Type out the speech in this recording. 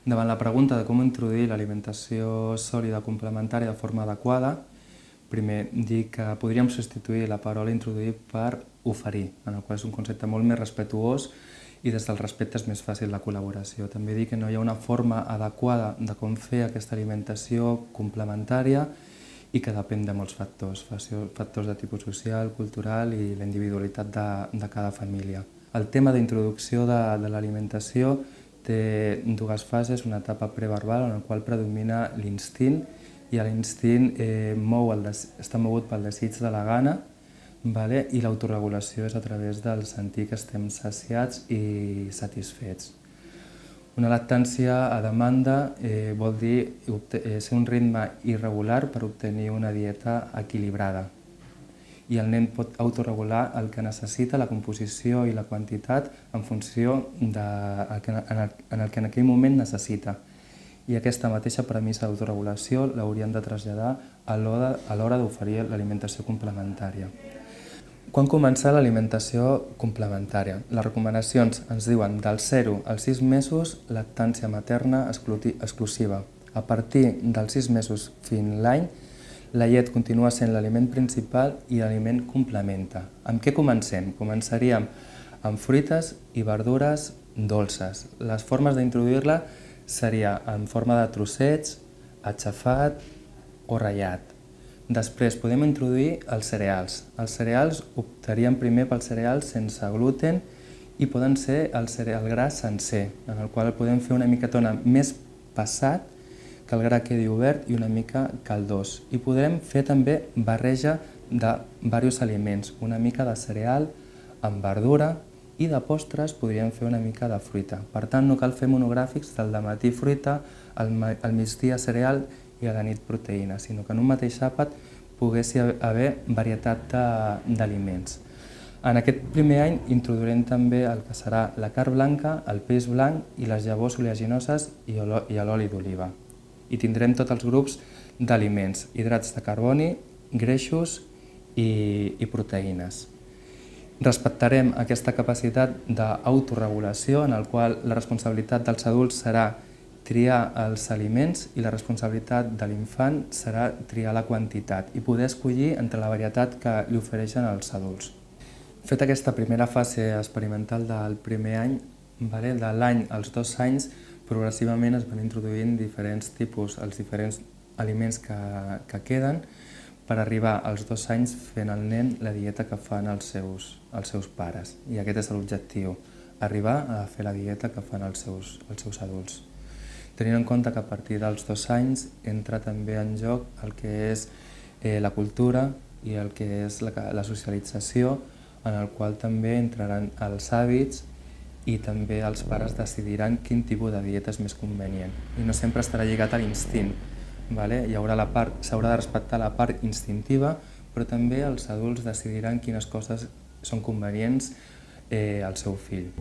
Davant la pregunta de com introduir l'alimentació sòlida complementària de forma adequada, primer dir que podríem substituir la paraula introduir per oferir, en el qual és un concepte molt més respectuós i des del respecte és més fàcil la col·laboració. També dir que no hi ha una forma adequada de com fer aquesta alimentació complementària i que depèn de molts factors, factors de tipus social, cultural i la individualitat de cada família. El tema d'introducció de l'alimentació té dues fases, una etapa preverbal en la qual predomina l'instint i l'instint està mogut pel desig de la gana i l'autoregulació és a través del sentir que estem saciats i satisfets. Una lactància a demanda vol dir ser un ritme irregular per obtenir una dieta equilibrada. I el nen pot autorregular el que necessita, la composició i la quantitat en funció en el que en aquell moment necessita. I aquesta mateixa premissa d'autoregulació l'hauríem de traslladar a l'hora d'oferir l'alimentació complementària. Quan començar l'alimentació complementària? Les recomanacions ens diuen dels 0 als 6 mesos lactància materna exclusiva. A partir dels 6 mesos fins l'any, la llet continua sent l'aliment principal i l'aliment complementa. Amb què comencem? Començaríem amb fruites i verdures dolces. Les formes d'introduir-la seria en forma de trossets, aixafat o ratllat. Després podem introduir els cereals. Els cereals optaríem primer pels cereals sense gluten i poden ser el gra sencer, en el qual podem fer una miquetona més passat, que el gra quedi obert i una mica caldós. I podrem fer també barreja de diversos aliments, una mica de cereal amb verdura i de postres podríem fer una mica de fruita. Per tant, no cal fer monogràfics del dematí fruita, al migdia cereal i a la nit proteïna, sinó que en un mateix àpat pogués haver varietat d'aliments. En aquest primer any introduirem també el que serà la carn blanca, el peix blanc i les llavors oleaginoses i l'oli d'oliva. I tindrem tots els grups d'aliments, hidrats de carboni, greixos i proteïnes. Respectarem aquesta capacitat d'autoregulació en la qual la responsabilitat dels adults serà triar els aliments i la responsabilitat de l'infant serà triar la quantitat i poder escollir entre la varietat que li ofereixen els adults. Feta aquesta primera fase experimental del primer any, de l'any als 2 anys, progressivament es van introduint diferents tipus, els diferents aliments que queden per arribar als 2 anys fent al nen la dieta que fan els seus pares. I aquest és l'objectiu, arribar a fer la dieta que fan els seus adults. Tenint en compte que a partir dels 2 anys entra també en joc el que és la cultura i el que és la socialització, en el qual també entraran els hàbits i també els pares decidiran quin tipus de dieta és més convenient. I no sempre estarà lligat a l'instint. S'haurà de respectar la part instintiva, però també els adults decidiran quines coses són convenients al seu fill.